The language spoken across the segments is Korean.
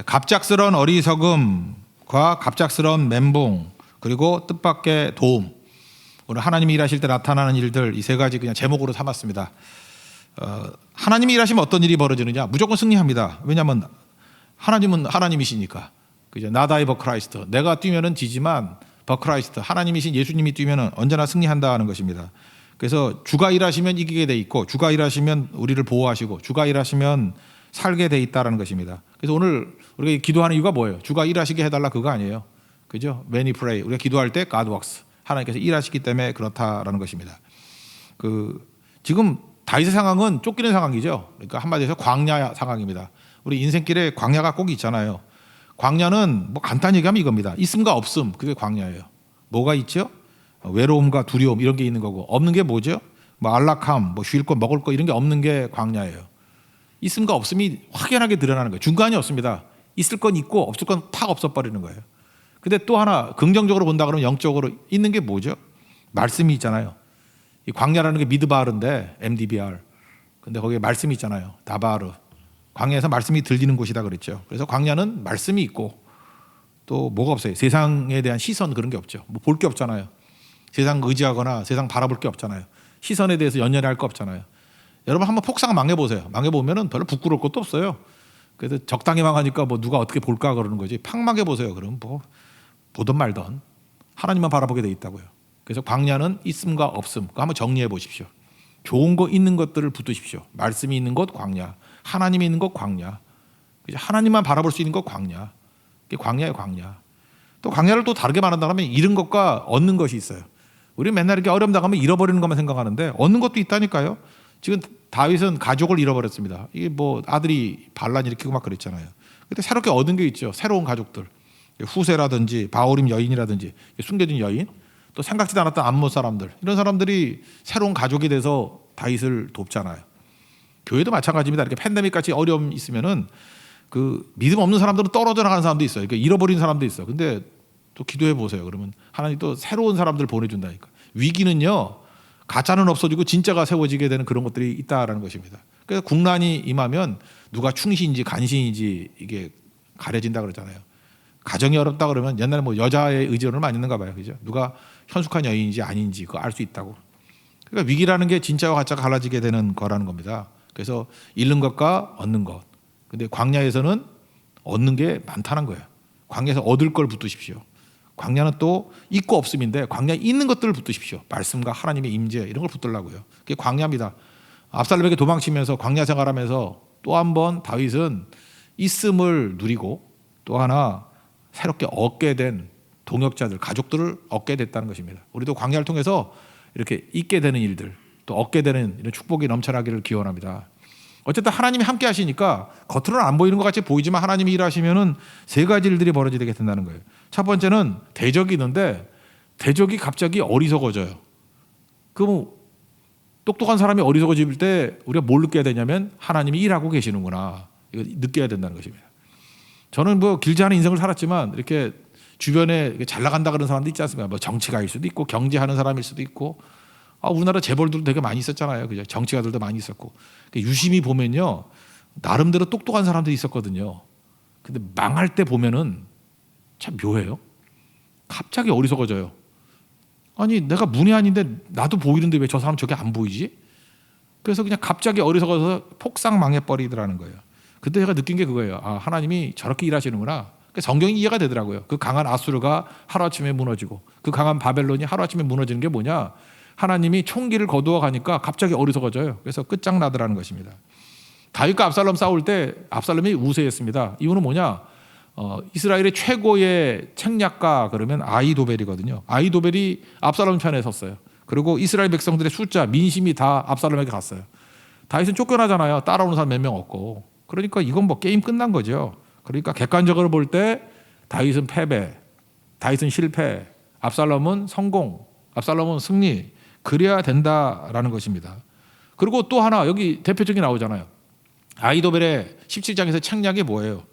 갑작스러운 어리석음과 갑작스러운 멘붕 그리고 뜻밖의 도움, 오늘 하나님이 일하실 때 나타나는 일들, 이 세 가지 그냥 제목으로 삼았습니다. 하나님이 일하시면 어떤 일이 벌어지느냐? 무조건 승리합니다. 왜냐하면 하나님은 하나님이시니까. 그죠? 나다이 버크라이스트. 내가 뛰면은 지지만 버크라이스트. 하나님이신 예수님이 뛰면은 언제나 승리한다는 것입니다. 그래서 주가 일하시면 이기게 돼 있고, 주가 일하시면 우리를 보호하시고, 주가 일하시면 살게 돼 있다는 것입니다. 그래서 오늘 우리가 기도하는 이유가 뭐예요? 주가 일하시게 해달라 그거 아니에요. 그죠? When we pray, 우리가 기도할 때 God works. 하나님께서 일하시기 때문에 그렇다라는 것입니다. 지금 다윗의 상황은 쫓기는 상황이죠. 그러니까 한마디로 광야 상황입니다. 우리 인생길에 광야가 꼭 있잖아요. 광야는 뭐 간단히 얘기하면 이겁니다. 있음과 없음, 그게 광야예요. 뭐가 있죠? 외로움과 두려움 이런 게 있는 거고, 없는 게 뭐죠? 뭐 안락함, 뭐 쉴 거 먹을 거 이런 게 없는 게 광야예요. 있음과 없음이 확연하게 드러나는 거예요. 중간이 없습니다. 있을 건 있고 없을 건 팍 없어버리는 거예요. 근데 또 하나 긍정적으로 본다 그러면 영적으로 있는 게 뭐죠? 말씀이 있잖아요. 이 광야라는 게 미드바르인데 MDBR. 근데 거기에 말씀이 있잖아요. 다바르. 광야에서 말씀이 들리는 곳이다 그랬죠. 그래서 광야는 말씀이 있고 또 뭐가 없어요. 세상에 대한 시선 그런 게 없죠. 뭐 볼 게 없잖아요. 세상 의지하거나 세상 바라볼 게 없잖아요. 시선에 대해서 연연할 거 없잖아요. 여러분 한번 폭삭 망해보세요. 망해보면은 별로 부끄러울 것도 없어요. 그래서 적당히 망하니까 뭐 누가 어떻게 볼까 그러는 거지. 팍 망해보세요. 그럼 뭐 보든 말든 하나님만 바라보게 돼 있다고요. 그래서 광야는 있음과 없음. 그거 한번 정리해 보십시오. 좋은 거 있는 것들을 붙드십시오. 말씀이 있는 것 광야, 하나님이 있는 것 광야, 하나님만 바라볼 수 있는 것 광야. 이게 광야예요, 광야. 또 광야를 또 다르게 말한다면 잃은 것과 얻는 것이 있어요. 우리 맨날 이렇게 어려움 당하면 잃어버리는 것만 생각하는데 얻는 것도 있다니까요. 지금 다윗은 가족을 잃어버렸습니다. 이게 뭐 아들이 반란 일으키고 막 그랬잖아요. 근데 새롭게 얻은 게 있죠. 새로운 가족들. 후세라든지 바오림 여인이라든지 숨겨진 여인, 또 생각지도 않았던 암몬 사람들, 이런 사람들이 새로운 가족이 돼서 다윗을 돕잖아요. 교회도 마찬가지입니다. 이렇게 팬데믹 같이 어려움 있으면은 그 믿음 없는 사람들은 떨어져 나가는 사람도 있어요. 그러니까 잃어버린 사람도 있어. 근데 또 기도해 보세요. 그러면 하나님 또 새로운 사람들 보내준다니까. 위기는요, 가짜는 없어지고 진짜가 세워지게 되는 그런 것들이 있다라는 것입니다. 그래서 국난이 임하면 누가 충신인지 간신인지 이게 가려진다 그러잖아요. 가정이 어렵다 그러면 옛날에 뭐 여자의 의존을 많이 했는가 봐요. 그죠? 누가 현숙한 여인인지 아닌지 그거 알 수 있다고. 그러니까 위기라는 게 진짜와 가짜가 갈라지게 되는 거라는 겁니다. 그래서 잃는 것과 얻는 것. 근데 광야에서는 얻는 게 많다는 거예요. 광야에서 얻을 걸 붙드십시오. 광야는 또 있고 없음인데 광야에 있는 것들을 붙드십시오. 말씀과 하나님의 임재 이런 걸 붙들라고요. 그게 광야입니다. 압살롬에게 도망치면서 광야 생활하면서 또 한 번 다윗은 있음을 누리고 또 하나 새롭게 얻게 된 동역자들, 가족들을 얻게 됐다는 것입니다. 우리도 광야를 통해서 이렇게 있게 되는 일들, 또 얻게 되는 이런 축복이 넘쳐나기를 기원합니다. 어쨌든 하나님이 함께 하시니까 겉으로는 안 보이는 것 같이 보이지만 하나님이 일하시면은 세 가지 일들이 벌어지게 된다는 거예요. 첫 번째는 대적이 있는데 대적이 갑자기 어리석어져요. 그럼 똑똑한 사람이 어리석어질 때 우리가 뭘 느껴야 되냐면 하나님이 일하고 계시는구나. 이거 느껴야 된다는 것입니다. 저는 뭐 길지 않은 인생을 살았지만 이렇게 주변에 잘 나간다 그런 사람도 있지 않습니까? 뭐 정치가일 수도 있고 경제하는 사람일 수도 있고, 우리나라 재벌들도 되게 많이 있었잖아요. 그죠? 정치가들도 많이 있었고. 유심히 보면요, 나름대로 똑똑한 사람들이 있었거든요. 근데 망할 때 보면은 참 묘해요. 갑자기 어리석어져요. 아니 내가 문외한인데 나도 보이는데 왜 저 사람 저게 안 보이지? 그래서 그냥 갑자기 어리석어서 폭삭 망해버리더라는 거예요. 그때 제가 느낀 게 그거예요. 하나님이 저렇게 일하시는구나. 성경이 이해가 되더라고요. 그 강한 아수르가 하루아침에 무너지고 그 강한 바벨론이 하루아침에 무너지는 게 뭐냐. 하나님이 총기를 거두어 가니까 갑자기 어리석어져요. 그래서 끝장나더라는 것입니다. 다윗과 압살롬 싸울 때 압살롬이 우세했습니다. 이유는 뭐냐. 이스라엘의 최고의 책략가 그러면 아히도벨이거든요. 아히도벨이 압살롬 편에 섰어요. 그리고 이스라엘 백성들의 숫자, 민심이 다 압살롬에게 갔어요. 다윗은 쫓겨나잖아요. 따라오는 사람 몇 명 없고. 그러니까 이건 뭐 게임 끝난 거죠. 그러니까 객관적으로 볼 때 다윗은 패배, 다윗은 실패, 압살롬은 성공, 압살롬은 승리. 그래야 된다라는 것입니다. 그리고 또 하나 여기 대표적인 나오잖아요. 아히도벨의 17장에서 책략이 뭐예요?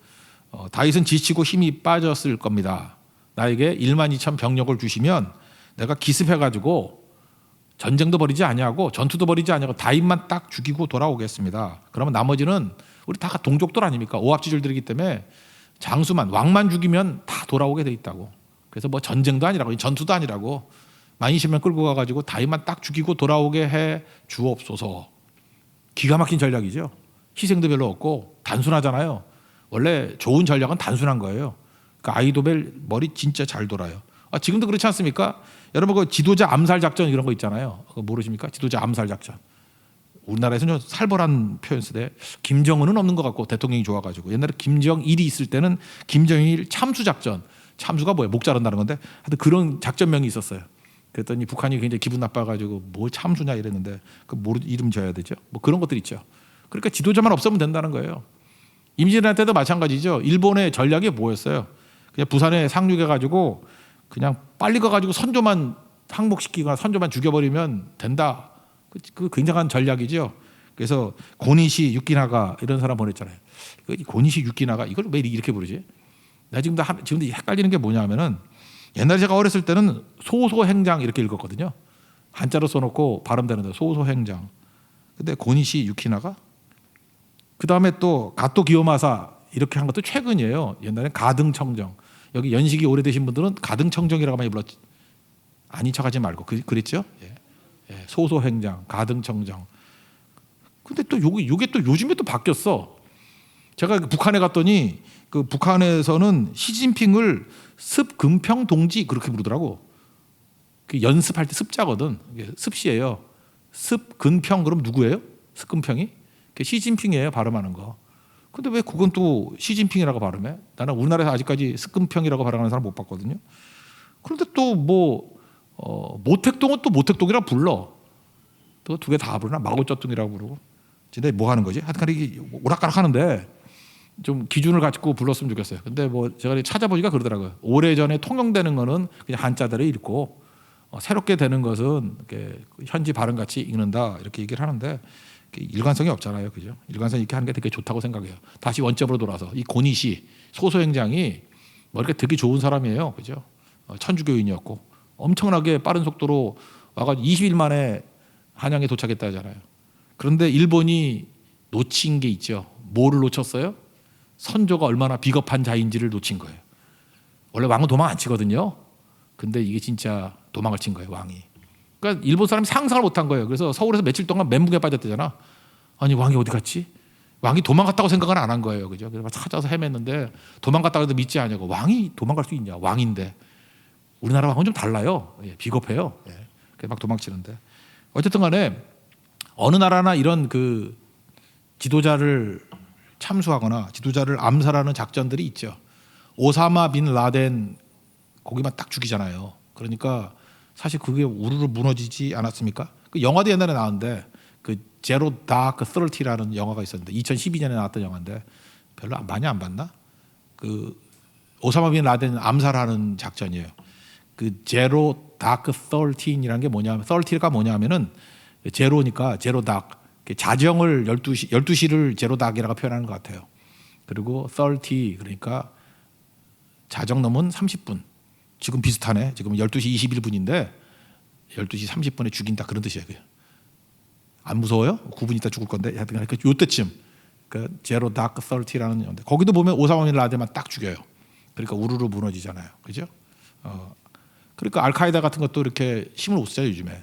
다윗은 지치고 힘이 빠졌을 겁니다. 나에게 1만 2천 병력을 주시면 내가 기습해가지고 전쟁도 벌이지 아니하고 전투도 벌이지 아니하고 다윗만 딱 죽이고 돌아오겠습니다. 그러면 나머지는 우리 다 동족들 아닙니까? 오합지졸들이기 때문에 장수만 왕만 죽이면 다 돌아오게 돼 있다고. 그래서 뭐 전쟁도 아니라고 전투도 아니라고 12,000명 끌고 가가지고 다윗만 딱 죽이고 돌아오게 해 주옵소서. 기가 막힌 전략이죠. 희생도 별로 없고 단순하잖아요. 원래 좋은 전략은 단순한 거예요. 그러니까 아히도벨 머리 진짜 잘 돌아요. 지금도 그렇지 않습니까? 여러분 그 지도자 암살 작전 이런 거 있잖아요. 그거 모르십니까? 지도자 암살 작전. 우리나라에서는 살벌한 표현 쓰대. 김정은은 없는 것 같고 대통령이 좋아가지고 옛날에 김정일이 있을 때는 김정일 참수 작전. 참수가 뭐예요? 목 자른다는 건데 하여튼 그런 작전명이 있었어요. 그랬더니 북한이 굉장히 기분 나빠가지고 뭘 참수냐 이랬는데 그 이름 지어야 되죠. 뭐 그런 것들 있죠. 그러니까 지도자만 없으면 된다는 거예요. 임진왜란 때도 마찬가지죠. 일본의 전략이 뭐였어요? 그냥 부산에 상륙해가지고 그냥 빨리 가가지고 선조만 항복시키거나 선조만 죽여버리면 된다. 그 굉장한 전략이죠. 그래서 고니시 유키나가 이런 사람 보냈잖아요. 고니시 유키나가 이걸 왜 이렇게 부르지? 내가 지금도 헷갈리는 게 뭐냐면은 옛날에 제가 어렸을 때는 소소행장 이렇게 읽었거든요. 한자로 써놓고 발음되는데 소소행장. 근데 고니시 유키나가 그 다음에 또 가토 기요마사 이렇게 한 것도 최근이에요. 옛날엔 가등청정. 여기 연식이 오래되신 분들은 가등청정이라고 많이 불렀지. 아닌 척하지 말고 그랬죠. 예. 예. 소소행장, 가등청정. 근데 또 요게 또 요즘에 또 바뀌었어. 제가 북한에 갔더니 그 북한에서는 시진핑을 습근평 동지 그렇게 부르더라고. 그 연습할 때 습자거든. 습시예요. 습근평 그럼 누구예요? 습근평이? 시진핑이에요. 발음하는 거. 근데 왜 그건 또 시진핑이라고 발음해? 나는 우리나라에서 아직까지 습근평이라고 발음하는 사람 못 봤거든요. 그런데 또 뭐 모택동은 또 모택동이라고 불러. 또 두 개 다 부르나? 마오쩌둥이라고 부르고. 근데 뭐 하는 거지? 하여튼 이게 오락가락 하는데 좀 기준을 갖고 불렀으면 좋겠어요. 근데 뭐 제가 찾아보니까 그러더라고요. 오래전에 통용되는 거는 그냥 한자대로 읽고 새롭게 되는 것은 이렇게 현지 발음 같이 읽는다 이렇게 얘기를 하는데 일관성이 없잖아요, 그죠? 일관성 이렇게 하는 게 되게 좋다고 생각해요. 다시 원점으로 돌아서 이 고니시 소소행장이 머리가 되게 좋은 사람이에요, 그죠? 천주교인이었고 엄청나게 빠른 속도로 와가지고 20일 만에 한양에 도착했다 하잖아요. 그런데 일본이 놓친 게 있죠. 뭐를 놓쳤어요? 선조가 얼마나 비겁한 자인지를 놓친 거예요. 원래 왕은 도망 안 치거든요. 근데 이게 진짜 도망을 친 거예요, 왕이. 그러니까 일본 사람이 상상을 못한 거예요. 그래서 서울에서 며칠 동안 멘붕에 빠졌대잖아. 아니 왕이 어디 갔지? 왕이 도망갔다고 생각은 안 한 거예요, 그죠? 그래서 막 찾아서 헤맸는데 도망갔다고 해도 믿지 않냐고. 왕이 도망갈 수 있냐? 왕인데. 우리나라 왕은 좀 달라요. 예, 비겁해요. 예, 그래서 막 도망치는데. 어쨌든간에 어느 나라나 이런 그 지도자를 참수하거나 지도자를 암살하는 작전들이 있죠. 오사마 빈 라덴 거기만 딱 죽이잖아요. 그러니까 사실 그게 우르르 무너지지 않았습니까? 그 영화도 옛날에 나왔는데 그 제로 다크 30라는 영화가 있었는데 2012년에 나왔던 영화인데 별로 많이 안 봤나? 그 오사마 빈 라덴 암살하는 작전이에요. 그 제로 다크 13이라는 게 뭐냐면 30가 뭐냐면은 제로니까 제로 닥 자정을 12시를 제로 닥이라고 표현하는 것 같아요. 그리고 30 그러니까 자정 넘은 30분. 지금 비슷하네. 지금 12시 21분인데 12시 30분에 죽인다 그런 뜻이에요. 안 무서워요? 9분 있다 죽을 건데 하여튼 요때쯤 그 제로 다크 30라는 영화인데 거기도 보면 오사마 빈 라덴만 딱 죽여요. 그러니까 우르르 무너지잖아요. 그죠? 그러니까 알카에다 같은 것도 이렇게 힘을 못 쓰죠 요즘에.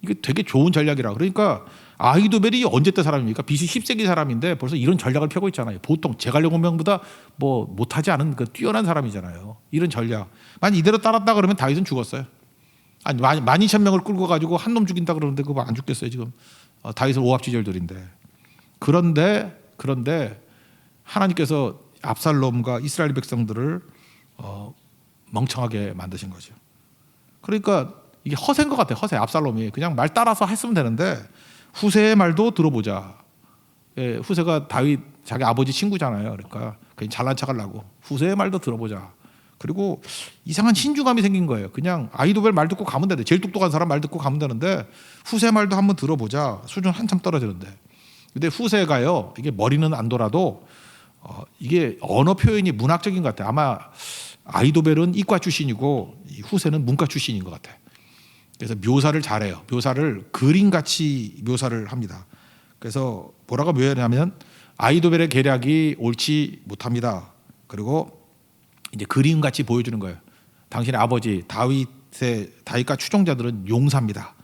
이게 되게 좋은 전략이라. 그러니까 아히도벨이 언제 때 사람입니까? BC 10세기 사람인데 벌써 이런 전략을 펴고 있잖아요. 보통 제갈량운명보다 뭐 못하지 않은 그 뛰어난 사람이잖아요. 이런 전략. 만약 이대로 따랐다 그러면 다윗은 죽었어요. 아니 12,000명을 끌고 가지고 한 놈 죽인다 그러는데 그거 안 죽겠어요 지금. 다윗은 오합지졸들인데. 그런데 하나님께서 압살롬과 이스라엘 백성들을 멍청하게 만드신 거죠. 그러니까 이게 허세인 것 같아요. 허세. 압살롬이 그냥 말 따라서 했으면 되는데 후세의 말도 들어보자. 예, 후세가 다윗 자기 아버지 친구잖아요. 그러니까 그냥 잘난 척하려고 후세의 말도 들어보자. 그리고 이상한 신중함이 생긴 거예요. 그냥 아히도벨 말 듣고 가면 되는데 제일 똑똑한 사람 말 듣고 가면 되는데 후세 말도 한번 들어보자. 수준 한참 떨어지는데. 근데 후세가요. 이게 머리는 안 돌아도 이게 언어 표현이 문학적인 것 같아요. 아마 아히도벨은 이과 출신이고 후세는 문과 출신인 것 같아요. 그래서 묘사를 잘해요. 묘사를 그림같이 묘사를 합니다. 그래서 뭐라고 묘사하냐면 아히도벨의 계략이 옳지 못합니다. 그리고 이제 그림같이 보여주는 거예요. 당신의 아버지 다윗과 추종자들은 용사입니다.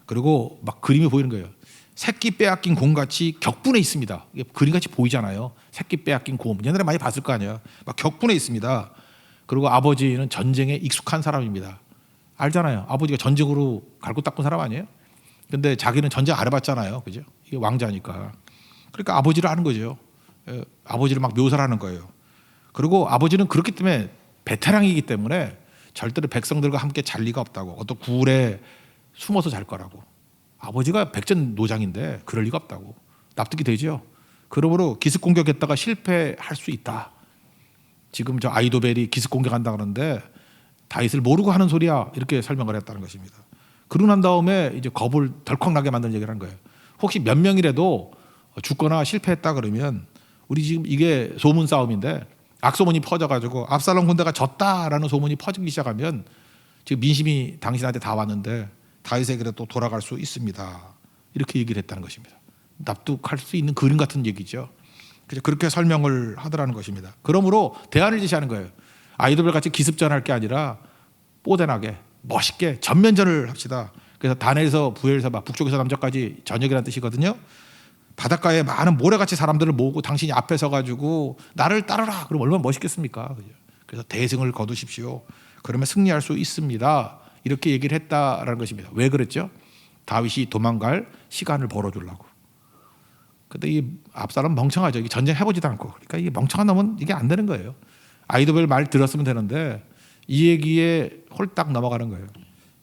그리고 막 그림이 보이는 거예요. 새끼 빼앗긴 곰같이 격분해 있습니다. 이게 그림같이 보이잖아요. 새끼 빼앗긴 곰. 옛날에 많이 봤을 거 아니에요. 막 격분해 있습니다. 그리고 아버지는 전쟁에 익숙한 사람입니다. 알잖아요. 아버지가 전쟁으로 갈고 닦은 사람 아니에요? 근데 자기는 전쟁 안 해봤잖아요. 그죠? 이게 왕자니까. 그러니까 아버지를 아는 거죠. 아버지를 막 묘사를 하는 거예요. 그리고 아버지는 그렇기 때문에 베테랑이기 때문에 절대로 백성들과 함께 잘 리가 없다고. 어떤 굴에 숨어서 잘 거라고. 아버지가 백전노장인데 그럴 리가 없다고. 납득이 되죠. 그러므로 기습 공격했다가 실패할 수 있다. 지금 저 아히도벨이 기습 공격한다 그러는데 다윗을 모르고 하는 소리야, 이렇게 설명을 했다는 것입니다. 그러고 난 다음에 이제 겁을 덜컥 나게 만드는 얘기를 한 거예요. 혹시 몇 명이라도 죽거나 실패했다 그러면, 우리 지금 이게 소문 싸움인데 악소문이 퍼져가지고 압살롬 군대가 졌다라는 소문이 퍼지기 시작하면 지금 민심이 당신한테 다 왔는데 다윗에게로 또 돌아갈 수 있습니다. 이렇게 얘기를 했다는 것입니다. 납득할 수 있는 그림 같은 얘기죠. 그렇게 설명을 하더라는 것입니다. 그러므로 대안을 제시하는 거예요. 아히도벨 같이 기습전할 게 아니라 뽀대나게 멋있게 전면전을 합시다. 그래서 단에서 부엘세바, 북쪽에서 남쪽까지 전역이라는 뜻이거든요. 바닷가에 많은 모래같이 사람들을 모으고 당신이 앞에 서가지고 나를 따르라. 그럼 얼마나 멋있겠습니까? 그래서 대승을 거두십시오. 그러면 승리할 수 있습니다. 이렇게 얘기를 했다라는 것입니다. 왜 그랬죠? 다윗이 도망갈 시간을 벌어주려고. 근데 이 압살롬 멍청하죠. 이게 전쟁 해보지도 않고. 그러니까 이게 멍청한 놈은 이게 안 되는 거예요. 아히도벨 말 들었으면 되는데 이 얘기에 홀딱 넘어가는 거예요.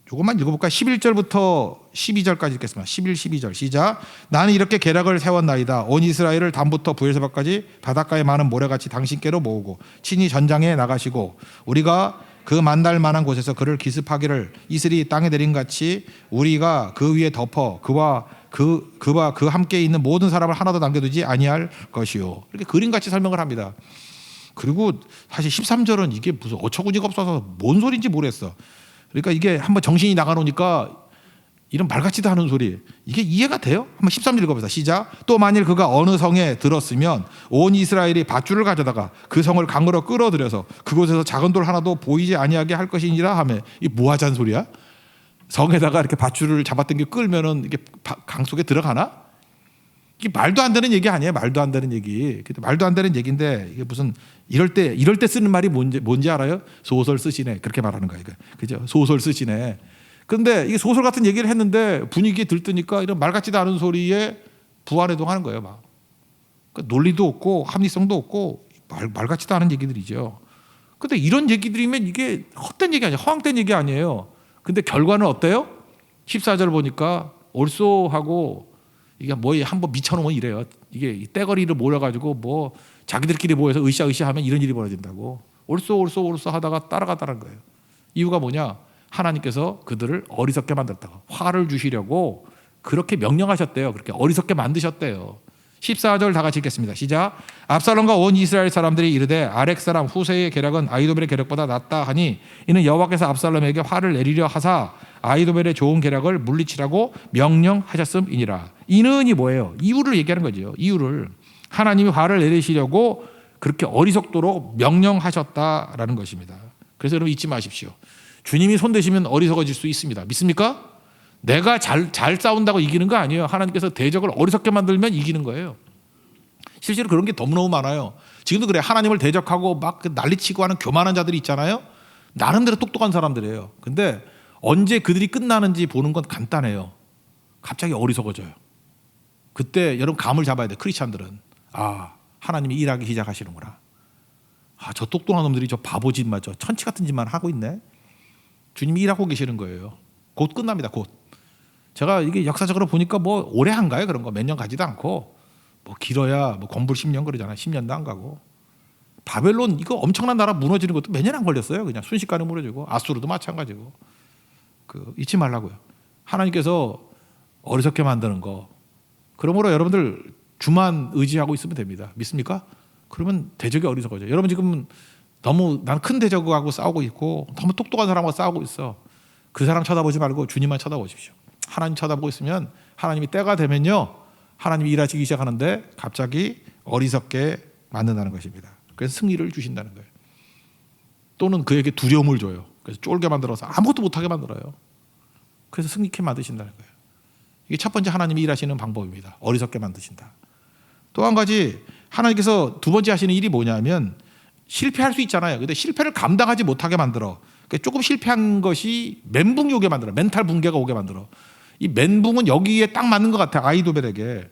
조금만 읽어볼까? 11절부터 12절까지 읽겠습니다. 11, 12절 시작. 나는 이렇게 계략을 세웠나이다. 온 이스라엘을 담부터 부엘세바까지 바닷가에 많은 모래같이 당신께로 모으고 친히 전장에 나가시고 우리가 그 만날 만한 곳에서 그를 기습하기를 이슬이 땅에 내린 같이 우리가 그 위에 덮어 그와 그 함께 있는 모든 사람을 하나도 남겨두지 아니할 것이요. 이렇게 그림같이 설명을 합니다. 그리고 사실 13절은 이게 무슨 어처구니가 없어서 뭔 소리인지 모르겠어. 그러니까 이게 한번 정신이 나가놓으니까 이런 말 같지도 않은 소리, 이게 이해가 돼요? 한번 13절 읽어보자. 시작. 또 만일 그가 어느 성에 들었으면 온 이스라엘이 밧줄을 가져다가 그 성을 강으로 끌어들여서 그곳에서 작은 돌 하나도 보이지 아니하게 할 것이니라 하며, 이 뭐하자는 소리야? 성에다가 이렇게 밧줄을 잡아당겨 끌면은 이게 강 속에 들어가나? 이게 말도 안 되는 얘기 아니에요? 말도 안 되는 얘기. 말도 안 되는 얘기인데 이게 무슨 이럴 때 쓰는 말이 뭔지 알아요? 소설 쓰시네. 그렇게 말하는 거예요. 그죠? 소설 쓰시네. 그런데 이게 소설 같은 얘기를 했는데 분위기에 들뜨니까 이런 말 같지도 않은 소리에 부활해동하는 거예요. 막. 그러니까 논리도 없고 합리성도 없고 말 같지도 않은 얘기들이죠. 근데 이런 얘기들이면 이게 헛된 얘기 아니에요. 허황된 얘기 아니에요. 근데 결과는 어때요? 14절 보니까 올소하고 이게 뭐 한번 미쳐놓으면 이래요. 이게 떼거리를 모여가지고 뭐 자기들끼리 모여서 으쌰으쌰하면 이런 일이 벌어진다고. 올소 하다가 따라가다는 거예요. 이유가 뭐냐? 하나님께서 그들을 어리석게 만들었다고. 화를 주시려고 그렇게 명령하셨대요. 그렇게 어리석게 만드셨대요. 14절 다 같이 읽겠습니다. 시작. 압살롬과 온 이스라엘 사람들이 이르되 아렉 사람 후세의 계략은 아히도벨의 계략보다 낫다 하니 이는 여호와께서 압살롬에게 화를 내리려 하사 아히도벨의 좋은 계략을 물리치라고 명령하셨음이니라. 이는이 뭐예요? 이유를 얘기하는 거죠. 이유를 하나님이 화를 내리시려고 그렇게 어리석도록 명령하셨다라는 것입니다. 그래서 여러분 잊지 마십시오. 주님이 손대시면 어리석어질 수 있습니다. 믿습니까? 내가 잘 싸운다고 이기는 거 아니에요. 하나님께서 대적을 어리석게 만들면 이기는 거예요. 실제로 그런 게 너무너무 많아요. 지금도 그래. 하나님을 대적하고 막 난리치고 하는 교만한 자들이 있잖아요. 나름대로 똑똑한 사람들이에요. 근데 언제 그들이 끝나는지 보는 건 간단해요. 갑자기 어리석어져요. 그때 여러분 감을 잡아야 돼. 크리스찬들은. 아, 하나님이 일하기 시작하시는구나. 아, 저 똑똑한 놈들이 저 바보짓 맞죠. 천치 같은 짓만 하고 있네. 주님이 일하고 계시는 거예요. 곧 끝납니다. 곧. 제가 이게 역사적으로 보니까 뭐 오래 한가요? 그런 거 몇 년 가지도 않고 뭐 길어야 뭐 건불 10년 그러잖아요. 10년도 안 가고. 바벨론 이거 엄청난 나라 무너지는 것도 몇 년 안 걸렸어요. 그냥 순식간에 무너지고. 아수르도 마찬가지고. 잊지 말라고요. 하나님께서 어리석게 만드는 거. 그러므로 여러분들 주만 의지하고 있으면 됩니다. 믿습니까? 그러면 대적이 어리석어져요. 여러분 지금 너무 난 큰 대적하고 싸우고 있고 너무 똑똑한 사람하고 싸우고 있어. 그 사람 쳐다보지 말고 주님만 쳐다보십시오. 하나님 쳐다보고 있으면 하나님이 때가 되면요. 하나님이 일하시기 시작하는데 갑자기 어리석게 만든다는 것입니다. 그래서 승리를 주신다는 거예요. 또는 그에게 두려움을 줘요. 그래서 쫄게 만들어서 아무것도 못하게 만들어요. 그래서 승리케 만드신다는 거예요. 이게 첫 번째 하나님이 일하시는 방법입니다. 어리석게 만드신다. 또 한 가지 하나님께서 두 번째 하시는 일이 뭐냐면 실패할 수 있잖아요. 근데 실패를 감당하지 못하게 만들어. 그러니까 조금 실패한 것이 멘붕이 오게 만들어. 멘탈 붕괴가 오게 만들어. 이 멘붕은 여기에 딱 맞는 것 같아요. 아이도벨에게.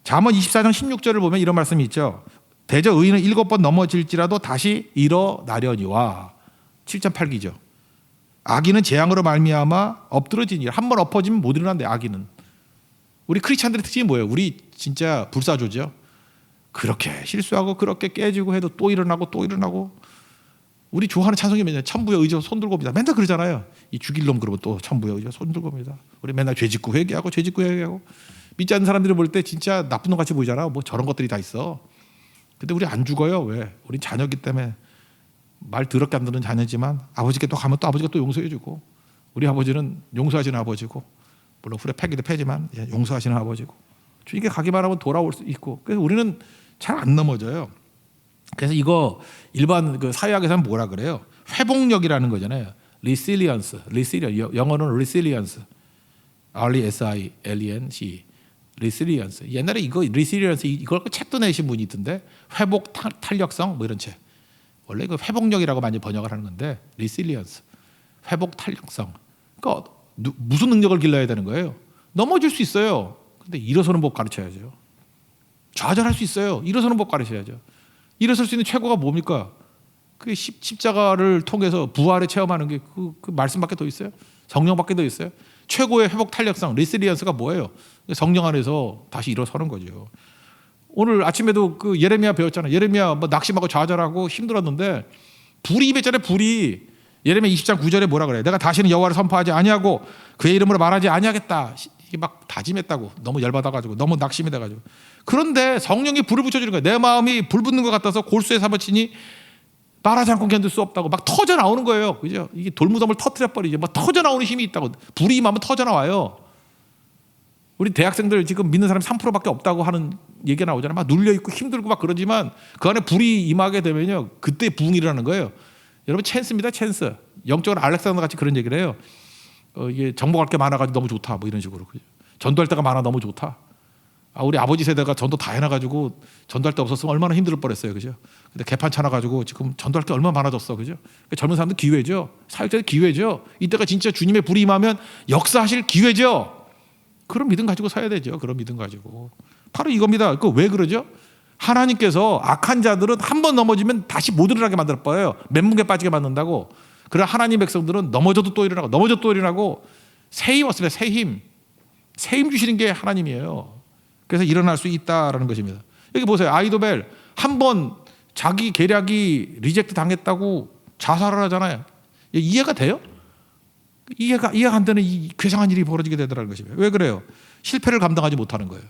잠언 24장 16절을 보면 이런 말씀이 있죠. 대저 의인은 7번 넘어질지라도 다시 일어나려니와. 7.8기죠. 악인은 재앙으로 말미암아 엎드러지니. 한번 엎어지면 못 일어난대. 악인은. 우리 크리스찬들의 특징이 뭐예요? 우리 진짜 불사조죠. 그렇게 실수하고 그렇게 깨지고 해도 또 일어나고 또 일어나고. 우리 좋아하는 찬송이 뭐냐? 천부의 의지와 손 들고 옵니다. 맨날 그러잖아요. 이 죽일 놈 그러면 또 천부의 의지와 손 들고 옵니다. 우리 맨날 죄짓고 회개하고 죄짓고 회개하고. 믿지 않는 사람들이 볼 때 진짜 나쁜 놈 같이 보이잖아. 뭐 저런 것들이 다 있어. 근데 우리 안 죽어요. 왜? 우리 자녀기 때문에. 말 더럽게 안 듣는 자녀지만 아버지께 또 가면 또 아버지가 또 용서해주고. 우리 아버지는 용서하시는 아버지고, 물론 후래 패기도 패지만 용서하시는 아버지고. 주님께 가기만 하면 돌아올 수 있고. 그래서 우리는 잘 안 넘어져요. 그래서 이거 일반 그 사회학에서는 뭐라 그래요? 회복력이라는 거잖아요. resilience, 영어로는 resilience, R-E-S-I-L-E-N-C, resilience. 옛날에 이거 resilience 이걸 책도 내신 분이 있던데, 회복 탄력성 뭐 이런 책. 원래 그 회복력이라고 많이 번역을 하는 건데, resilience, 회복 탄력성. 그러니까 무슨 능력을 길러야 되는 거예요? 넘어질 수 있어요. 근데 일어서는 법 가르쳐야죠. 좌절할 수 있어요. 일어서는 법 가르쳐야죠. 일어설 수 있는 최고가 뭡니까? 그 십자가를 통해서 부활을 체험하는 게 그 말씀밖에 더 있어요? 성령밖에 더 있어요? 최고의 회복 탄력성, 리실리언스가 뭐예요? 성령 안에서 다시 일어서는 거죠. 오늘 아침에도 그 예레미야 배웠잖아요. 예레미야 뭐 낙심하고 좌절하고 힘들었는데 불이 임했잖아요. 불이. 예레미야 20장 9절에 뭐라 그래요? 내가 다시는 여호와를 선포하지 아니하고 그의 이름으로 말하지 아니하겠다. 이게 막 다짐했다고. 너무 열받아가지고 너무 낙심이 돼가지고. 그런데 성령이 불을 붙여주는 거예요. 내 마음이 불 붙는 것 같아서 골수에 사무치니 말하지 않고 견딜 수 없다고 막 터져 나오는 거예요. 그죠? 이게 돌무덤을 터뜨려 버리죠. 막 터져 나오는 힘이 있다고. 불이 임하면 터져 나와요. 우리 대학생들 지금 믿는 사람이 3%밖에 없다고 하는 얘기가 나오잖아요. 막 눌려 있고 힘들고 막 그러지만 그 안에 불이 임하게 되면요, 그때 부흥이 일어나는 거예요. 여러분 찬스입니다, 찬스. 영적으로 알렉산더 같이 그런 얘기를 해요. 이게 정복할 게 많아가지고 너무 좋다, 뭐 이런 식으로. 전도할 때가 많아 너무 좋다. 우리 아버지 세대가 전도 다 해놔가지고 전도할 때 없었으면 얼마나 힘들 뻔했어요, 그죠? 근데 개판 차놔가지고 지금 전도할 게 얼마나 많아졌어, 그죠? 그러니까 젊은 사람들 기회죠, 사역자들 기회죠. 이때가 진짜 주님의 불이 임하면 역사하실 기회죠. 그런 믿음 가지고 사야 되죠. 그런 믿음 가지고. 바로 이겁니다. 그 왜 그러죠? 하나님께서 악한 자들은 한 번 넘어지면 다시 못 일어나게 만들 거예요. 멘붕에 빠지게 만든다고. 그러나 하나님 백성들은 넘어져도 또 일어나고 넘어져도 또 일어나고 새 힘 얻습니다. 새 힘. 새 힘 주시는 게 하나님이에요. 그래서 일어날 수 있다라는 것입니다. 여기 보세요. 아이도벨 한 번 자기 계략이 리젝트 당했다고 자살을 하잖아요. 이해가 돼요? 이해가 안 되는 이 괴상한 일이 벌어지게 되더라는 것입니다. 왜 그래요? 실패를 감당하지 못하는 거예요.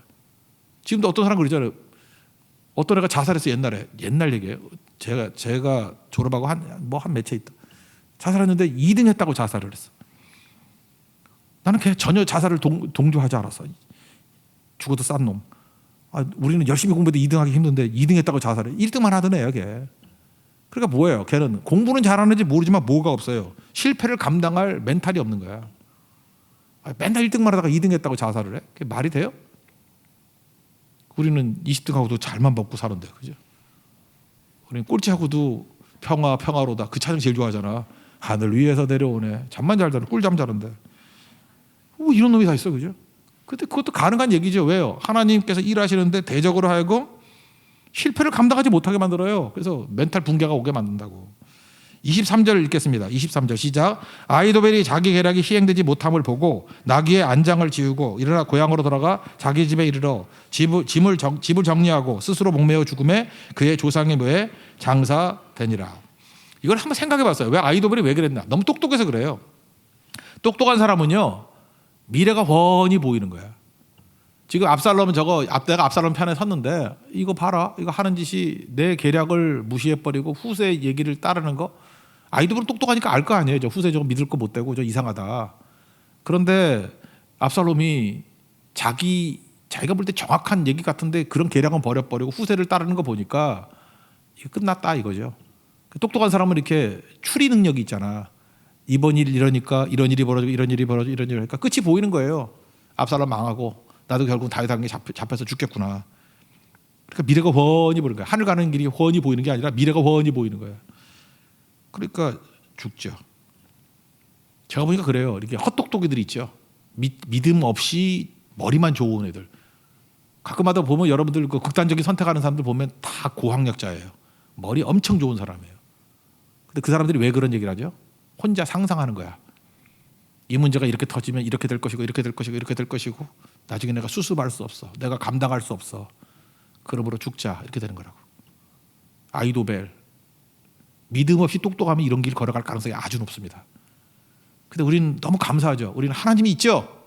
지금도 어떤 사람 그러잖아요. 어떤 애가 자살했어. 옛날 얘기예요. 제가 졸업하고 한 매체 있다. 자살했는데 2등 했다고 자살을 했어. 나는 그냥 전혀 자살을 동조하지 않았어. 죽어도 싼 놈. 우리는 열심히 공부해도 2등하기 힘든데 2등 했다고 자살해. 1등만 하던 애야, 걔. 그러니까 뭐예요? 걔는 공부는 잘하는지 모르지만 뭐가 없어요. 실패를 감당할 멘탈이 없는 거야. 맨날 1등만 하다가 2등 했다고 자살을 해? 그게 말이 돼요? 우리는 20등하고도 잘만 먹고 사는데, 그죠? 우리는 꼴찌하고도 평화로다. 그 찬양 제일 좋아하잖아. 하늘 위에서 내려오네. 잠만 잘 자는, 꿀잠 자는데. 뭐 이런 놈이 다 있어, 그죠? 근데 그것도 가능한 얘기죠. 왜요? 하나님께서 일하시는데 대적으로 하여금 실패를 감당하지 못하게 만들어요. 그래서 멘탈 붕괴가 오게 만든다고. 23절 읽겠습니다. 23절 시작. 아이도벨이 자기 계략이 시행되지 못함을 보고 나귀의 안장을 지우고 일어나 고향으로 돌아가 자기 집에 이르러 집을 정리하고 스스로 목매어 죽음에 그의 조상의 묘에 장사되니라. 이걸 한번 생각해 봤어요. 왜 아이도벨이 왜 그랬나? 너무 똑똑해서 그래요. 똑똑한 사람은요, 미래가 훤히 보이는 거야. 지금 압살롬은 내가 압살롬 편에 섰는데 이거 봐라. 이거 하는 짓이 내 계략을 무시해버리고 후세 얘기를 따르는 거. 아이도벨은 똑똑하니까 알 거 아니에요. 저 후세 저거 믿을 거 못 되고 저 이상하다. 그런데 압살롬이 자기가 볼 때 정확한 얘기 같은데 그런 계략은 버려버리고 후세를 따르는 거 보니까 이거 끝났다 이거죠. 똑똑한 사람은 이렇게 추리 능력이 있잖아. 이번 일 이러니까 이런 일이 벌어지고 이런 일이 벌어지고 이런 일이 그러니까 끝이 보이는 거예요. 앞사람 망하고 나도 결국 다윗에게 잡혀서 죽겠구나. 그러니까 미래가 훤히 보이는 거야. 하늘 가는 길이 훤히 보이는 게 아니라 미래가 훤히 보이는 거야. 그러니까 죽죠. 제가 보니까 그래요. 이렇게 헛똑똑이들 있죠. 믿음 없이 머리만 좋은 애들. 가끔마다 보면 여러분들 그 극단적인 선택하는 사람들 보면 다 고학력자예요. 머리 엄청 좋은 사람이에요. 근데 그 사람들이 왜 그런 얘기를 하죠? 혼자 상상하는 거야. 이 문제가 이렇게 터지면 이렇게 될 것이고 이렇게 될 것이고 이렇게 될 것이고 나중에 내가 수습할 수 없어. 내가 감당할 수 없어. 그러므로 죽자 이렇게 되는 거라고. 아이도벨. 믿음 없이 똑똑하면 이런 길 걸어갈 가능성이 아주 높습니다. 근데 우리는 너무 감사하죠. 우리는 하나님이 있죠.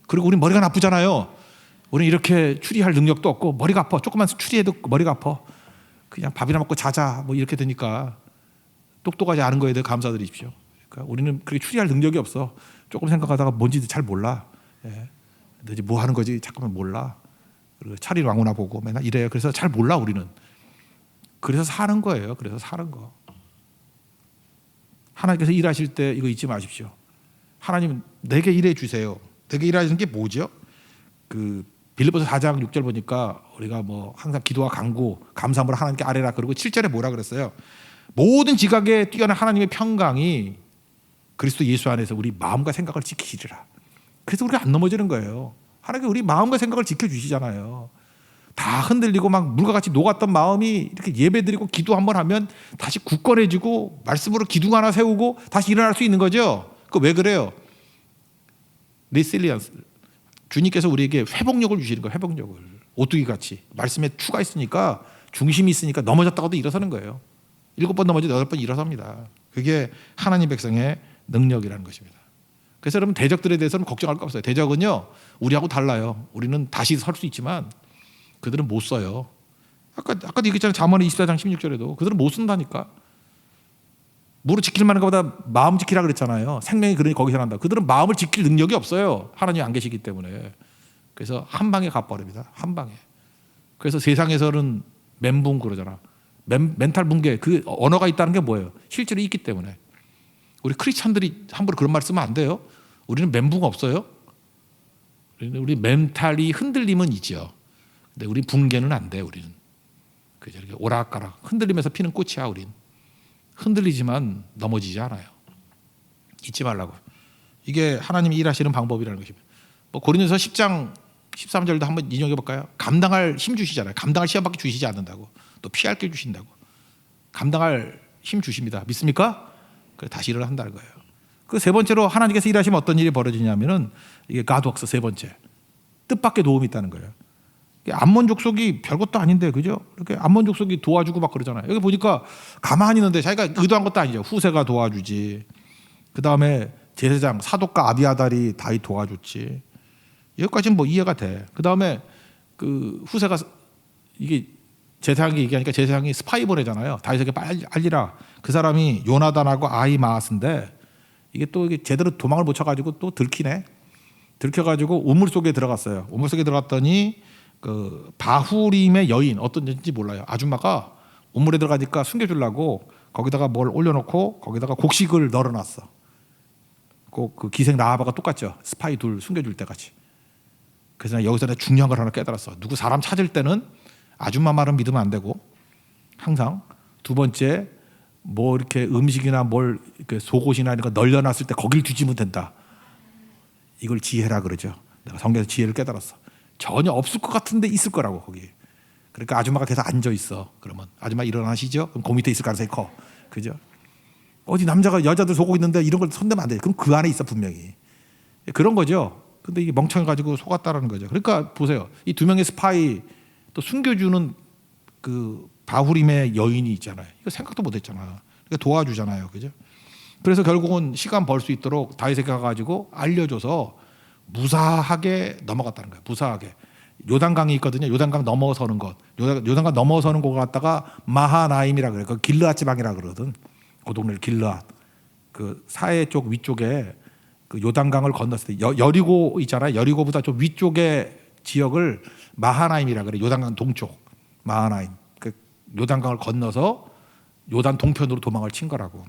그리고 우리는 머리가 나쁘잖아요. 우리는 이렇게 추리할 능력도 없고 머리가 아파. 조금만 추리해도 머리가 아파. 그냥 밥이나 먹고 자자 뭐 이렇게 되니까 똑똑하지 않은 거에 대해 감사드리십시오. 그러니까 우리는 그렇게 추리할 능력이 없어. 조금 생각하다가 뭔지 잘 몰라. 예. 근데 뭐 하는 거지 잠깐만 몰라. 그리고 차리 왕후나 보고 맨날 이래요. 그래서 잘 몰라 우리는. 그래서 사는 거예요. 그래서 사는 거. 하나님께서 일하실 때 이거 잊지 마십시오. 하나님 내게 일해 주세요. 내게 일하시는 게 뭐죠? 그 빌립보서 4장 6절 보니까 우리가 뭐 항상 기도와 간구, 감사함으로 하나님께 아뢰라 그러고 7절에 뭐라 그랬어요? 모든 지각에 뛰어난 하나님의 평강이 그리스도 예수 안에서 우리 마음과 생각을 지키시리라. 그래서 우리가 안 넘어지는 거예요. 하나님께 우리 마음과 생각을 지켜주시잖아요. 다 흔들리고 막 물과 같이 녹았던 마음이 이렇게 예배드리고 기도 한번 하면 다시 굳건해지고 말씀으로 기둥 하나 세우고 다시 일어날 수 있는 거죠. 그 왜 그래요? 리실리언스. 주님께서 우리에게 회복력을 주시는 거예요. 회복력을. 오뚜기 같이 말씀에 추가 있으니까 중심이 있으니까 넘어졌다가도 일어서는 거예요. 7번 넘어져도 8번 일어섭니다. 그게 하나님 백성의 능력이라는 것입니다. 그래서 여러분 대적들에 대해서는 걱정할 거 없어요. 대적은요 우리하고 달라요. 우리는 다시 설 수 있지만 그들은 못 써요. 아까도 얘기했잖아요. 잠언 24장 16절에도 그들은 못 쓴다니까. 무릎 지킬 만한 것보다 마음 지키라 그랬잖아요. 생명이 그러니 거기서 난다. 그들은 마음을 지킬 능력이 없어요. 하나님이 안 계시기 때문에. 그래서 한 방에 갚아버립니다. 한 방에. 그래서 세상에서는 멘붕 그러잖아. 멘탈 붕괴. 그 언어가 있다는 게 뭐예요? 실제로 있기 때문에. 우리 크리스찬들이 함부로 그런 말 쓰면 안 돼요. 우리는 멘붕 없어요. 우리 멘탈이 흔들림은 있죠. 근데 우리 붕괴는 안 돼. 우리는. 그죠? 이렇게 오락가락 흔들리면서 피는 꽃이야. 우린. 흔들리지만 넘어지지 않아요. 잊지 말라고. 이게 하나님이 일하시는 방법이라는 것입니다. 뭐 고린도서 10장 13절도 한번 인용해 볼까요? 감당할 힘 주시잖아요. 감당할 시험밖에 주시지 않는다고. 또 피할 길 주신다고. 감당할 힘 주십니다. 믿습니까? 그래 다시 일을 한다는 거예요. 그 세 번째로 하나님께서 일하시면 어떤 일이 벌어지냐면은 이게 가드웍스 세 번째. 뜻밖의 도움이 있다는 거예요. 암몬 족속이 별것도 아닌데 그죠? 이렇게 암몬 족속이 도와주고 막 그러잖아요. 여기 보니까 가만히 있는데 자기가 의도한 것도 아니죠. 후세가 도와주지. 그 다음에 제사장 사독과 아비아달이 다윗 도와줬지. 여기까지는 뭐 이해가 돼. 그 다음에 그 후세가 이게 제사장이 얘기하니까 제사장이 스파이 보내잖아요. 다윗에게 빨리 알리라. 그 사람이 요나단하고 아히마아스인데 이게 또 이게 제대로 도망을 못 쳐가지고 또 들키네. 들켜가지고 우물 속에 들어갔어요. 우물 속에 들어갔더니 그 바후림의 여인 어떤지 몰라요. 아줌마가 우물에 들어가니까 숨겨주려고 거기다가 뭘 올려놓고 거기다가 곡식을 널어놨어. 꼭 그 기생 라하바가 똑같죠. 스파이 둘 숨겨줄 때 같이. 그래서 여기서 내가 중요한 걸 하나 깨달았어. 누구 사람 찾을 때는 아줌마 말은 믿으면 안 되고 항상 두 번째 뭐 이렇게 음식이나 뭘 이렇게 속옷이나 이런 거 널려놨을 때 거길 뒤지면 된다. 이걸 지혜라 그러죠. 내가 성경에서 지혜를 깨달았어. 전혀 없을 것 같은데 있을 거라고 거기. 그러니까 아줌마가 계속 앉아 있어. 그러면 아줌마 일어나시죠? 그럼 그 밑에 있을 가능성이 커. 그죠? 어디 남자가 여자들 속고 있는데 이런 걸 손대면 안 돼. 그럼 그 안에 있어 분명히. 그런 거죠. 근데 이게 멍청해가지고 속았다라는 거죠. 그러니까 보세요. 이 두 명의 스파이 또 숨겨주는 그 바후림의 여인이 있잖아요. 이거 생각도 못했잖아. 그러니까 도와주잖아요. 그죠? 그래서 결국은 시간 벌 수 있도록 다윗에게 가가지고 알려줘서 무사하게 넘어갔다는 거예요. 무사하게. 요단강이 있거든요. 요단강 넘어서는 것. 요단강 넘어서는 곳 갔다가 마하나임이라 그래요. 그 길르앗 지방이라 그러거든. 그 동네를 길르앗. 그 사해 쪽 위쪽에 그 요단강을 건넜을 때 여리고 있잖아요. 여리고보다 좀 위쪽의 지역을 마하나임이라 그래요. 요단강 동쪽. 마하나임. 그 요단강을 건너서 요단 동편으로 도망을 친 거라고.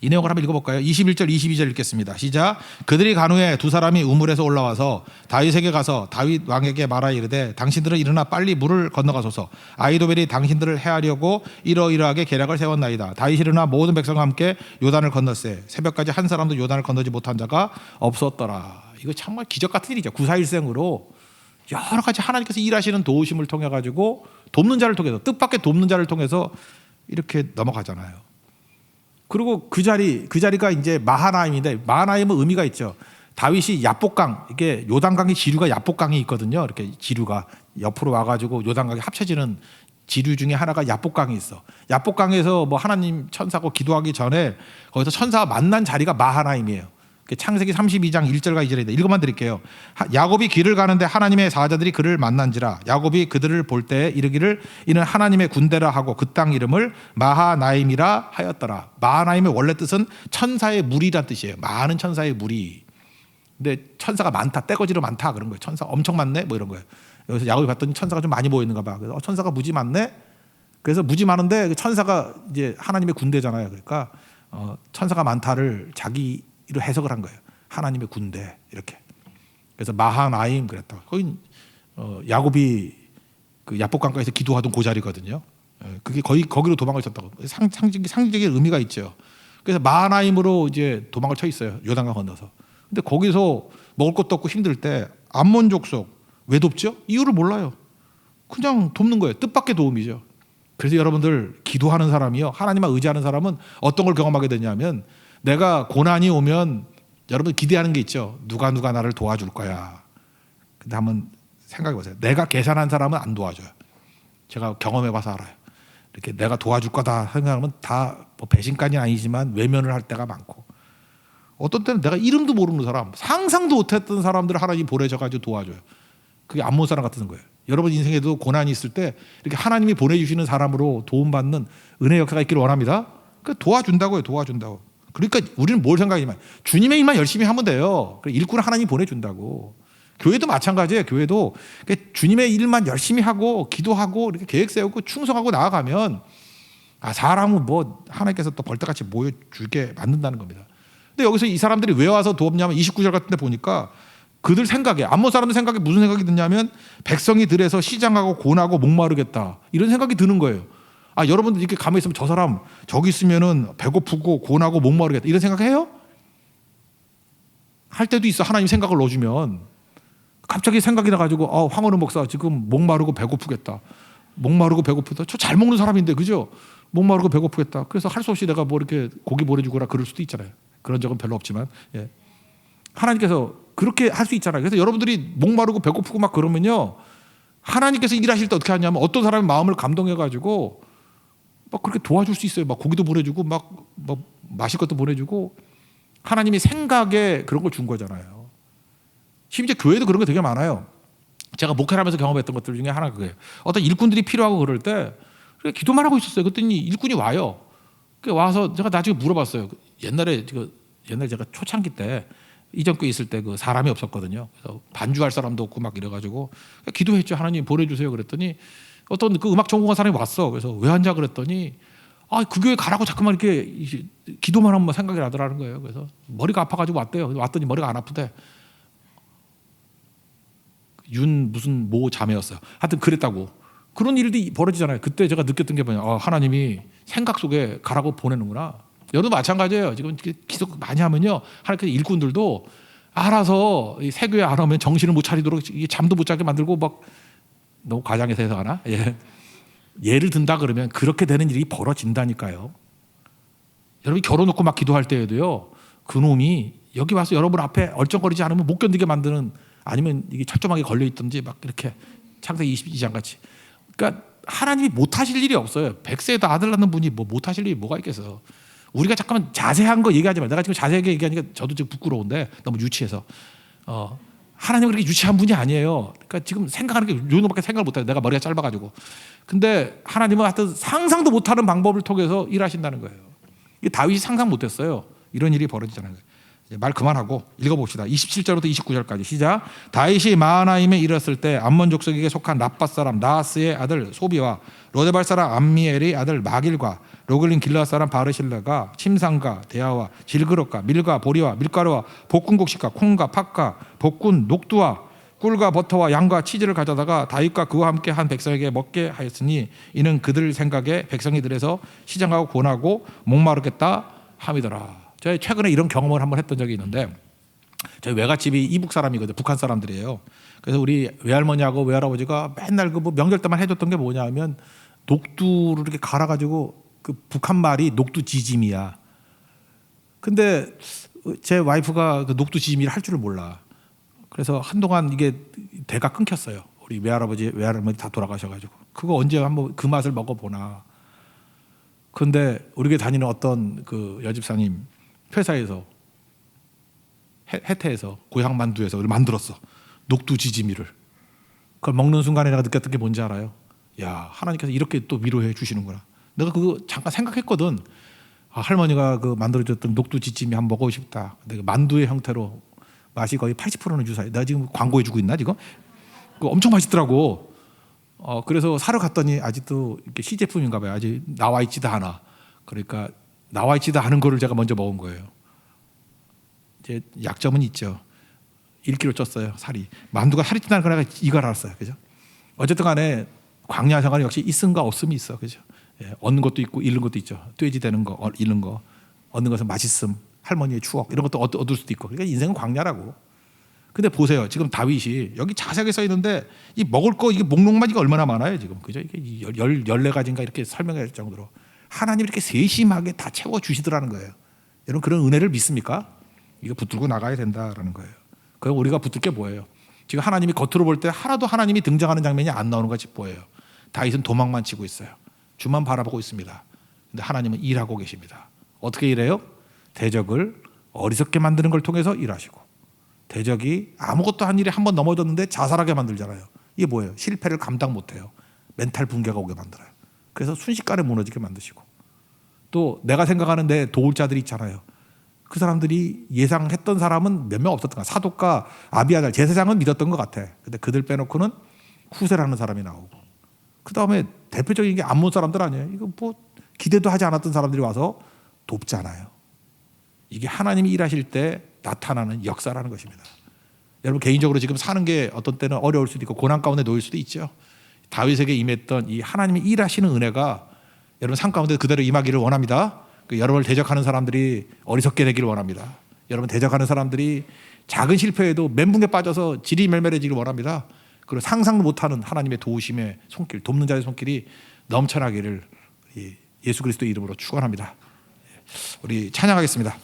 이 내용을 한번 읽어볼까요? 21절 22절 읽겠습니다. 시작. 그들이 간 후에 두 사람이 우물에서 올라와서 다윗에게 가서 다윗 왕에게 말하 이르되 당신들은 일어나 빨리 물을 건너가소서. 아히도벨이 당신들을 해하려고 이러이러하게 계략을 세웠나이다. 다윗이 일어나 모든 백성과 함께 요단을 건넜세. 새벽까지 한 사람도 요단을 건너지 못한 자가 없었더라. 이거 정말 기적 같은 일이죠. 구사일생으로 여러 가지 하나님께서 일하시는 도우심을 통해 가지고 돕는 자를 통해서, 뜻밖의 돕는 자를 통해서 이렇게 넘어가잖아요. 그리고 그 자리가 이제 마하나임인데, 마하나임은 의미가 있죠. 다윗이 야복강, 이게 요단강의 지류가 야복강이 있거든요. 이렇게 지류가 옆으로 와가지고 요단강이 합쳐지는 지류 중에 하나가 야복강이 있어. 야복강에서 뭐 하나님 천사고 기도하기 전에 거기서 천사가 만난 자리가 마하나임이에요. 창세기 32장 1절과 2절인데 읽어만 드릴게요. 야곱이 길을 가는데 하나님의 사자들이 그를 만난지라. 야곱이 그들을 볼 때 이르기를 이는 하나님의 군대라 하고 그 땅 이름을 마하나임이라 하였더라. 마하나임의 원래 뜻은 천사의 무리란 뜻이에요. 많은 천사의 무리. 근데 천사가 많다, 떼거지로 많다 그런 거예요. 천사 엄청 많네 뭐 이런 거예요. 여기서 야곱이 봤더니 천사가 좀 많이 보이는가 봐. 그래서 천사가 무지 많네. 그래서 무지 많은데 천사가 이제 하나님의 군대잖아요. 그러니까 천사가 많다를 자기 로 해석을 한 거예요. 하나님의 군대 이렇게. 그래서 마하나임 그랬다. 거기 야곱이 그 야복강가에서 기도하던 그 자리거든요. 그게 거기로 도망을 쳤다고. 상징적인 의미가 있죠. 그래서 마하나임으로 이제 도망을 쳐 있어요. 요단강 건너서. 근데 거기서 먹을 것도 없고 힘들 때 암몬 족속 왜 돕죠? 이유를 몰라요. 그냥 돕는 거예요. 뜻밖의 도움이죠. 그래서 여러분들 기도하는 사람이요, 하나님만 의지하는 사람은 어떤 걸 경험하게 되냐면, 내가 고난이 오면 여러분 기대하는 게 있죠. 누가 나를 도와줄 거야. 근데 한번 생각해 보세요. 내가 계산한 사람은 안 도와줘요. 제가 경험해 봐서 알아요. 이렇게 내가 도와줄 거다 생각하면 다 뭐 배신까지는 아니지만 외면을 할 때가 많고, 어떤 때는 내가 이름도 모르는 사람, 상상도 못했던 사람들을 하나님 보내셔가지고 도와줘요. 그게 암몬 사람 같은 거예요. 여러분 인생에도 고난이 있을 때 이렇게 하나님이 보내주시는 사람으로 도움받는 은혜 역사가 있기를 원합니다. 그 도와준다고요. 도와준다고. 그러니까 우리는 뭘 생각하냐면 주님의 일만 열심히 하면 돼요. 일꾼을 하나님이 보내준다고. 교회도 마찬가지예요. 교회도 주님의 일만 열심히 하고 기도하고 이렇게 계획 세우고 충성하고 나아가면 사람은 뭐 하나님께서 또 벌떼같이 모여주게 만든다는 겁니다. 근데 여기서 이 사람들이 왜 와서 도움냐면 29절 같은 데 보니까 그들 생각에, 암몬 사람들 생각에 무슨 생각이 드냐면 백성이 들에서 시장하고 고나고 목마르겠다 이런 생각이 드는 거예요. 여러분들 이렇게 가만히 있으면 저 사람 저기 있으면은 배고프고 고나고 목마르겠다 이런 생각해요? 할 때도 있어. 하나님 생각을 넣어주면 갑자기 생각이 나가지고 황원우 목사 지금 목마르고 배고프겠다. 목마르고 배고프다. 저 잘 먹는 사람인데 그죠? 목마르고 배고프겠다. 그래서 할 수 없이 내가 뭐 이렇게 고기 보내주거나 그럴 수도 있잖아요. 그런 적은 별로 없지만 하나님께서 그렇게 할 수 있잖아요. 그래서 여러분들이 목마르고 배고프고 막 그러면요, 하나님께서 일하실 때 어떻게 하냐면 어떤 사람의 마음을 감동해가지고 막 그렇게 도와줄 수 있어요. 막 고기도 보내주고 막 마실 것도 보내주고, 하나님이 생각에 그런 걸 준 거잖아요. 심지어 교회도 그런 게 되게 많아요. 제가 목회를 하면서 경험했던 것들 중에 하나가 그거예요. 어떤 일꾼들이 필요하고 그럴 때 기도만 하고 있었어요. 그랬더니 일꾼이 와요. 와서 제가 나중에 물어봤어요. 옛날에 제가 초창기 때 이전교회 있을 때 그 사람이 없었거든요. 그래서 반주할 사람도 없고 막 이래가지고 기도했죠. 하나님 보내주세요. 그랬더니 어떤 그 음악 전공한 사람이 왔어. 그래서 왜 왔냐 그랬더니 그 교회 가라고 자꾸만 이렇게 기도만 하면 생각이 나더라는 거예요. 그래서 머리가 아파가지고 왔대요. 왔더니 머리가 안 아프대. 무슨 모 자매였어요. 하여튼 그랬다고. 그런 일들이 벌어지잖아요. 그때 제가 느꼈던 게 뭐냐, 하나님이 생각 속에 가라고 보내는구나. 여러분도 마찬가지예요. 지금 기도 많이 하면요, 하나님께서 일꾼들도 알아서 세교회 안 오면 정신을 못 차리도록 잠도 못 자게 만들고 막, 너무 과장해서 해석하나? 예를 든다 그러면 그렇게 되는 일이 벌어진다니까요. 여러분이 결혼놓고 막 기도할 때에도요, 그놈이 여기 와서 여러분 앞에 얼쩡거리지 않으면 못 견디게 만드는, 아니면 이게 철조망에 걸려 있든지 막 이렇게 창세기 22장 같이. 그러니까 하나님이 못하실 일이 없어요. 100세에도 아들 낳는 분이 뭐 못하실 일이 뭐가 있겠어. 우리가 잠깐만 자세한 거 얘기하지 마. 내가 지금 자세하게 얘기하니까 저도 지금 부끄러운데 너무 유치해서. 하나님은 그렇게 유치한 분이 아니에요. 그러니까 지금 생각하는 게 요 정도밖에 생각을 못해요. 내가 머리가 짧아가지고. 근데 하나님은 하여튼 상상도 못하는 방법을 통해서 일하신다는 거예요. 이게 다윗이 상상 못했어요. 이런 일이 벌어지잖아요. 말 그만하고 읽어봅시다. 27절부터 29절까지 시작. 다윗이 마하나임에 이르렀을 때 암몬 족속에게 속한 라밧 사람 나하스의 아들 소비와 로데발 사람 암미엘의 아들 마길과 로글린 길라 사람 바르실라가 침상과 대야와 질그릇과 밀과 보리와 밀가루와 볶은 곡식과 콩과 팥과 볶은 녹두와 꿀과 버터와 양과 치즈를 가져다가 다윗과 그와 함께 한 백성에게 먹게 하였으니 이는 그들 생각에 백성이 들에서 시장하고 권하고 목마르겠다 함이더라. 제가 최근에 이런 경험을 한번 했던 적이 있는데, 저희 외갓집이 이북 사람이거든요. 북한 사람들이에요. 그래서 우리 외할머니하고 외할아버지가 맨날 그 뭐 명절 때만 해줬던 게 뭐냐면 녹두를 이렇게 갈아가지고, 그 북한 말이 녹두 지짐이야. 근데 제 와이프가 그 녹두 지짐이를 할 줄을 몰라. 그래서 한동안 이게 대가 끊겼어요. 우리 외할아버지 외할머니 다 돌아가셔가지고 그거 언제 한번 그 맛을 먹어보나. 근데 우리 교회 다니는 어떤 그 여집사님 회사에서 해태에서 고향 만두에서 만들었어, 녹두 지짐이를. 그걸 먹는 순간에 내가 느꼈던 게 뭔지 알아요? 야, 하나님께서 이렇게 또 위로해 주시는구나. 내가 그거 잠깐 생각했거든. 아, 할머니가 그 만들어줬던 녹두 지짐이 한번 먹고 싶다. 근데 그 만두의 형태로 맛이 거의 80%는 주사해. 내가 지금 광고해주고 있나 지금? 그 엄청 맛있더라고. 그래서 사러 갔더니 아직도 이렇게 시제품인가 봐요. 아직 나와 있지도 않아. 그러니까 나와 있지도 않은 거를 제가 먼저 먹은 거예요. 이제 약점은 있죠. 1kg 쪘어요, 살이. 만두가 살이 찐다는 걸 내가 이걸 알았어요. 그죠? 어쨌든 간에 광야 생활은 역시 있음과 없음이 있어. 그죠? 예, 얻는 것도 있고 잃는 것도 있죠. 돼지 되는 거, 잃는 거. 얻는 것은 맛있음, 할머니의 추억, 이런 것도 얻을 수도 있고. 그러니까 인생은 광야라고. 근데 보세요. 지금 다윗이 여기 자세하게 써 있는데 이 먹을 거, 이게 목록만 이게 얼마나 많아요, 지금. 그죠? 이게 14가지인가 이렇게 설명할 정도로 하나님이 이렇게 세심하게 다 채워 주시더라는 거예요. 여러분, 그런 은혜를 믿습니까? 이거 붙들고 나가야 된다라는 거예요. 그럼 우리가 붙들 게 뭐예요? 지금 하나님이 겉으로 볼 때 하나도 하나님이 등장하는 장면이 안 나오는 것이 보여요. 다윗은 도망만 치고 있어요. 주만 바라보고 있습니다. 근데 하나님은 일하고 계십니다. 어떻게 일해요? 대적을 어리석게 만드는 걸 통해서 일하시고, 대적이 아무것도 한 일에 한번 넘어졌는데 자살하게 만들잖아요. 이게 뭐예요? 실패를 감당 못해요. 멘탈 붕괴가 오게 만들어요. 그래서 순식간에 무너지게 만드시고, 또 내가 생각하는 데 도울 자들이 있잖아요. 그 사람들이 예상했던 사람은 몇 명 없었던 거야. 사독과 아비아달, 제사장은 믿었던 것 같아. 근데 그들 빼놓고는 후세라는 사람이 나오고, 그 다음에 대표적인 게 암몬 사람들 아니에요. 이거 뭐 기대도 하지 않았던 사람들이 와서 돕잖아요. 이게 하나님이 일하실 때 나타나는 역사라는 것입니다. 여러분, 개인적으로 지금 사는 게 어떤 때는 어려울 수도 있고 고난 가운데 놓일 수도 있죠. 다윗에게 임했던 이 하나님이 일하시는 은혜가 여러분 삶 가운데 그대로 임하기를 원합니다. 여러분을 대적하는 사람들이 어리석게 되기를 원합니다. 여러분, 대적하는 사람들이 작은 실패에도 멘붕에 빠져서 지리멸멸해지기를 원합니다. 그리고 상상도 못하는 하나님의 도우심의 손길, 돕는 자의 손길이 넘쳐나기를 예수 그리스도의 이름으로 축원합니다. 우리 찬양하겠습니다.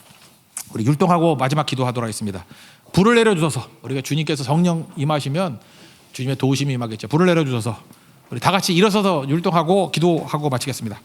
우리 율동하고 마지막 기도하도록 하겠습니다. 불을 내려주셔서, 우리가 주님께서 성령 임하시면 주님의 도우심이 임하겠죠. 불을 내려주셔서 우리 다 같이 일어서서 율동하고 기도하고 마치겠습니다.